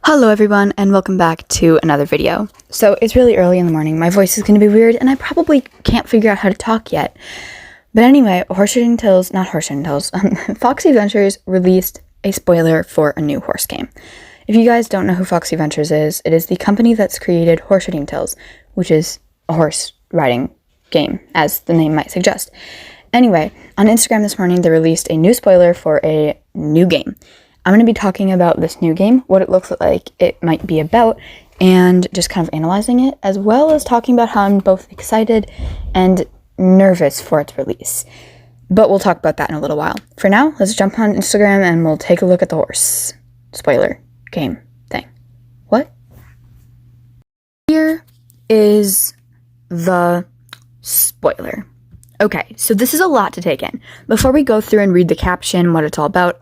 Hello everyone and welcome back to another video. So it's really early in the morning, my voice is going to be weird and I probably can't figure out how to talk yet. But anyway, Foxie Ventures released a spoiler for a new horse game. If you guys don't know who Foxie Ventures is, it is the company that's created Horse Riding Tales, which is a horse riding game, as the name might suggest. Anyway, on Instagram this morning they released a new spoiler for a new game. I'm going to be talking about this new game, what it looks like it might be about, and just kind of analyzing it, as well as talking about how I'm both excited and nervous for its release. But we'll talk about that in a little while. For now, let's jump on Instagram and we'll take a look at the horse spoiler game thing. What? Here is the spoiler. Okay, so this is a lot to take in. Before we go through and read the caption, what it's all about,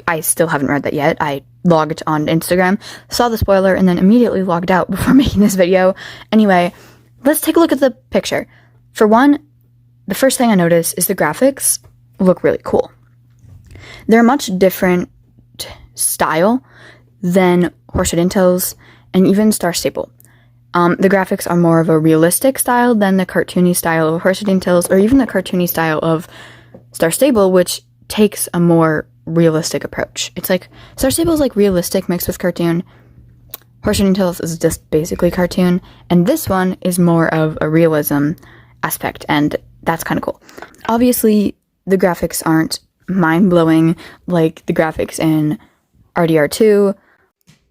I still haven't read that yet. I logged on Instagram, saw the spoiler, and then immediately logged out before making this video. Anyway, let's take a look at the picture. For one, the first thing I noticed is the graphics look really cool. They're a much different style than Horse Riding Tales and even Star Stable. The graphics are more of a realistic style than the cartoony style of Horse Riding Tales, or even the cartoony style of Star Stable, which takes a more realistic approach. It's like Star Stable is like realistic mixed with cartoon. Horse Riding Tales is just basically cartoon, and this one is more of a realism aspect, and that's kind of cool. Obviously, the graphics aren't mind-blowing like the graphics in RDR2.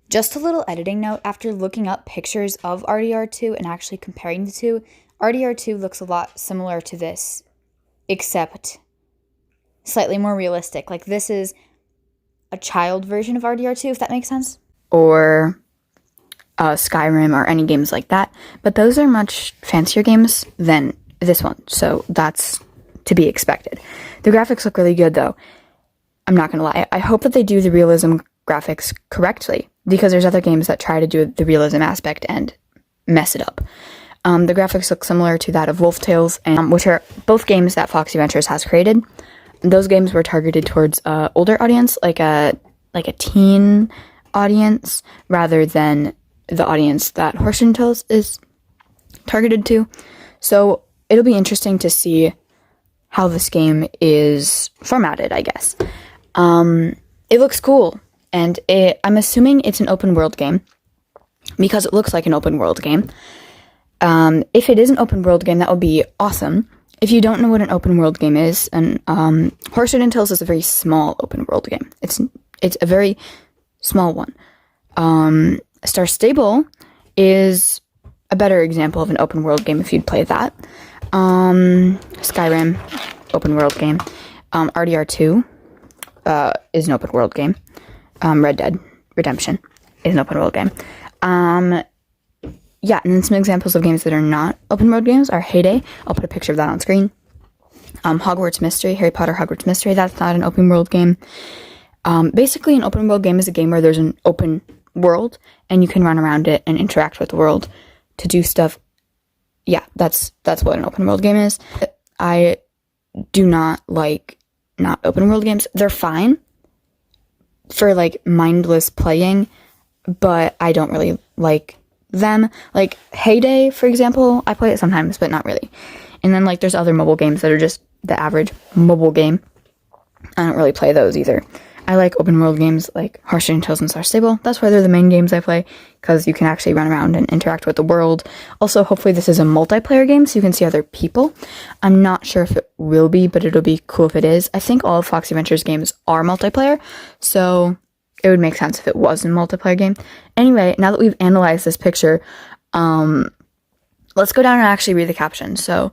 Just a little editing note, after looking up pictures of RDR2 and actually comparing the two, RDR2 looks a lot similar to this, except slightly more realistic. Like, this is a child version of RDR2, if that makes sense. Or Skyrim or any games like that. But those are much fancier games than this one, so that's to be expected. The graphics look really good, though. I'm not gonna lie. I hope that they do the realism graphics correctly, because there's other games that try to do the realism aspect and mess it up. The graphics look similar to that of Wolf Tales, and which are both games that Foxie Ventures has created. Those games were targeted towards an older audience, like a teen audience, rather than the audience that Horse Riding Tales is targeted to. So it'll be interesting to see how this game is formatted, I guess. It looks cool, and I'm assuming it's an open world game, because it looks like an open world game. If it is an open world game, that would be awesome. If you don't know what an open world game is, and Horse Riding Tales is a very small open world game. It's a very small one. Star Stable is a better example of an open world game if you'd play that. Skyrim, open world game. RDR2 is an open world game. Red Dead Redemption is an open world game. Yeah, and then some examples of games that are not open world games are Heyday. I'll put a picture of that on screen. Hogwarts Mystery, Harry Potter Hogwarts Mystery, that's not an open world game. Basically, an open world game is a game where there's an open world, and you can run around it and interact with the world to do stuff. Yeah, that's what an open world game is. I do not like not open world games. They're fine for, like, mindless playing, but I don't really like them. Like Heyday, for example, I play it sometimes, but not really. And then, like, there's other mobile games that are just the average mobile game. I don't really play those either. I like open world games like Horse Riding Tales and Star Stable. That's why they're the main games I play, because you can actually run around and interact with the world. Also, hopefully this is a multiplayer game, so you can see other people. I'm not sure if it will be, but it'll be cool if it is. I think all of Foxie Ventures games are multiplayer, so it would make sense if it was a multiplayer game. Anyway, now that we've analyzed this picture, let's go down and actually read the caption. So,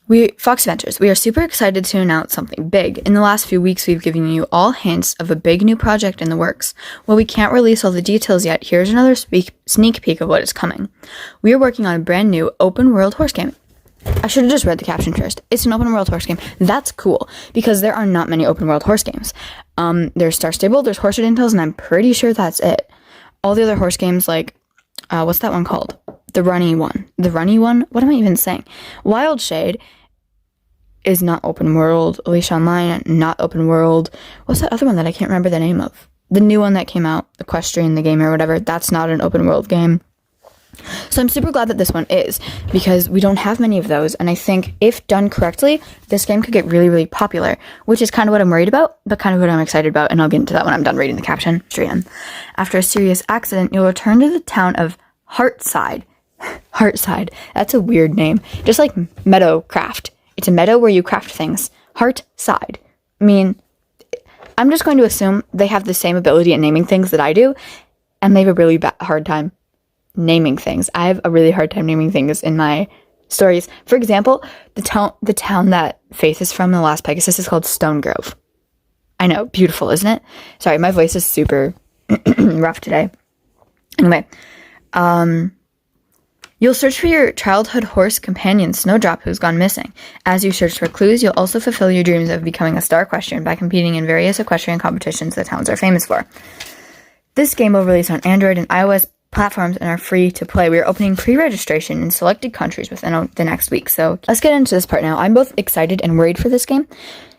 Foxie Ventures, we are super excited to announce something big. In the last few weeks, we've given you all hints of a big new project in the works. While we can't release all the details yet, here's another sneak peek of what is coming. We are working on a brand new open world horse game. I should have just read the caption first. It's an open world horse game. That's cool, because there are not many open world horse games. There's Star Stable, there's Horse Riding Tales, and I'm pretty sure that's it. All the other horse games, like, what's that one called? The runny one. The runny one? What am I even saying? Wild Shade is not open world. Alicia Online, not open world. What's that other one that I can't remember the name of? the new one that came out, Equestrian, the game or whatever, that's not an open world game. So I'm super glad that this one is, because we don't have many of those, and I think if done correctly, this game could get really, really popular, which is kind of what I'm worried about, but kind of what I'm excited about, and I'll get into that when I'm done reading the caption. After a serious accident, you'll return to the town of Heartside. Heartside, that's a weird name. Just like Meadowcraft. It's a meadow where you craft things. Heartside. I mean, I'm just going to assume they have the same ability at naming things that I do, and they have a really hard time naming things. I have a really hard time naming things in my stories. For example, the town that Faith is from in The Last Pegasus is called Stone Grove. I know, beautiful, isn't it? Sorry, my voice is super rough today. Anyway, you'll search for your childhood horse companion, Snowdrop, who's gone missing. As you search for clues, you'll also fulfill your dreams of becoming a Star Equestrian by competing in various equestrian competitions the towns are famous for. This game will release on Android and iOS platforms and are free to play. We are opening pre-registration in selected countries within the next week. So let's get into this part now. I'm both excited and worried for this game.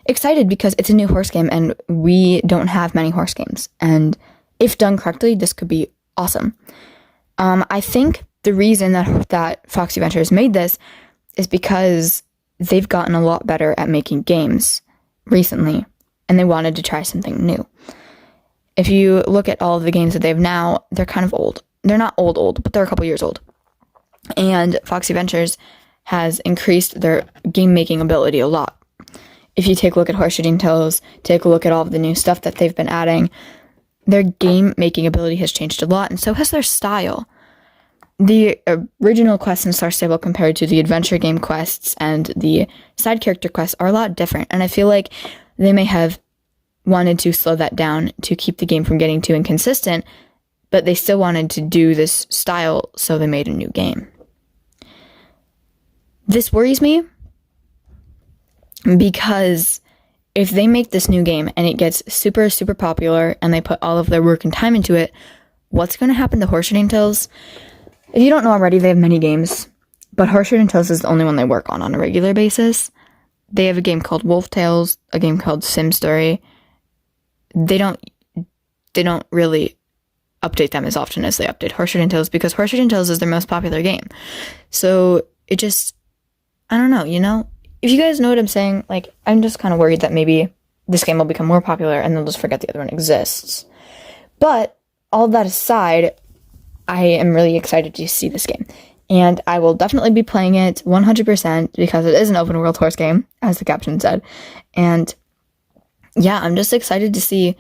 Excited because it's a new horse game and we don't have many horse games. And if done correctly, this could be awesome. I think the reason that Foxie Ventures made this is because they've gotten a lot better at making games recently and they wanted to try something new. If you look at all of the games that they have now, they're kind of old. They're not old, but they're a couple years old. And Foxie Ventures has increased their game-making ability a lot. If you take a look at Horse Shooting Tales, take a look at all of the new stuff that they've been adding, their game-making ability has changed a lot, and so has their style. The original quests in Star Stable compared to the adventure game quests and the side character quests are a lot different, and I feel like they may have wanted to slow that down to keep the game from getting too inconsistent, but they still wanted to do this style, so they made a new game. This worries me because if they make this new game and it gets super, super popular and they put all of their work and time into it, what's going to happen to Horse Shooting Tales? If you don't know already, they have many games, but Horse Shooting Tales is the only one they work on a regular basis. They have a game called Wolf Tales, a game called Sim Story. They don't really update them as often as they update Horse Shooting Tales because Horse Shooting Tales is their most popular game. So it just, I don't know, you know? If you guys know what I'm saying, like, I'm just kind of worried that maybe this game will become more popular and they'll just forget the other one exists. But all that aside, I am really excited to see this game. And I will definitely be playing it 100% because it is an open world horse game, as the caption said. And yeah, I'm just excited to see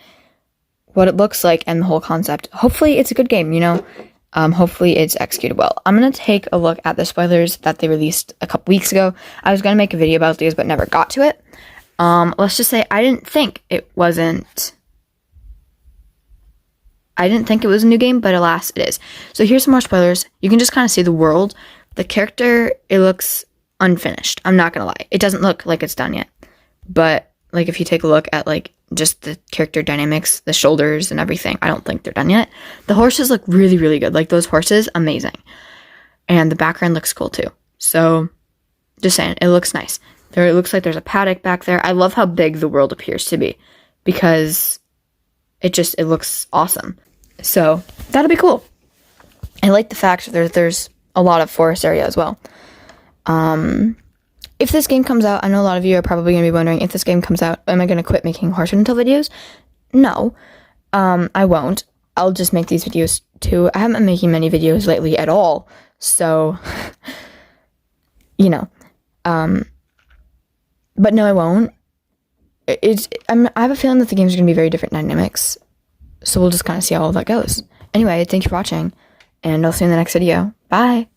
what it looks like and the whole concept. Hopefully it's a good game, you know? Hopefully it's executed well. I'm going to take a look at the spoilers that they released a couple weeks ago. I was going to make a video about these, but never got to it. Let's just say I didn't think it was a new game, but alas, it is. So here's some more spoilers. You can just kind of see the world. The character, it looks unfinished. I'm not going to lie. It doesn't look like it's done yet. But like if you take a look at like just the character dynamics, the shoulders and everything, I don't think they're done yet. The horses look really, really good. Like those horses, amazing. And the background looks cool too. So just saying, it looks nice. It looks like there's a paddock back there. I love how big the world appears to be because it looks awesome. So that'll be cool. I like the fact that there's a lot of forest area as well. If this game comes out, I know a lot of you are probably going to be wondering, if this game comes out, am I going to quit making Horse Shooting Tale videos? No, I won't. I'll just make these videos too. I haven't been making many videos lately at all, so, you know. But no, I won't. I have a feeling that the games are going to be very different dynamics, so we'll just kind of see how all that goes. Anyway, thank you for watching, and I'll see you in the next video. Bye!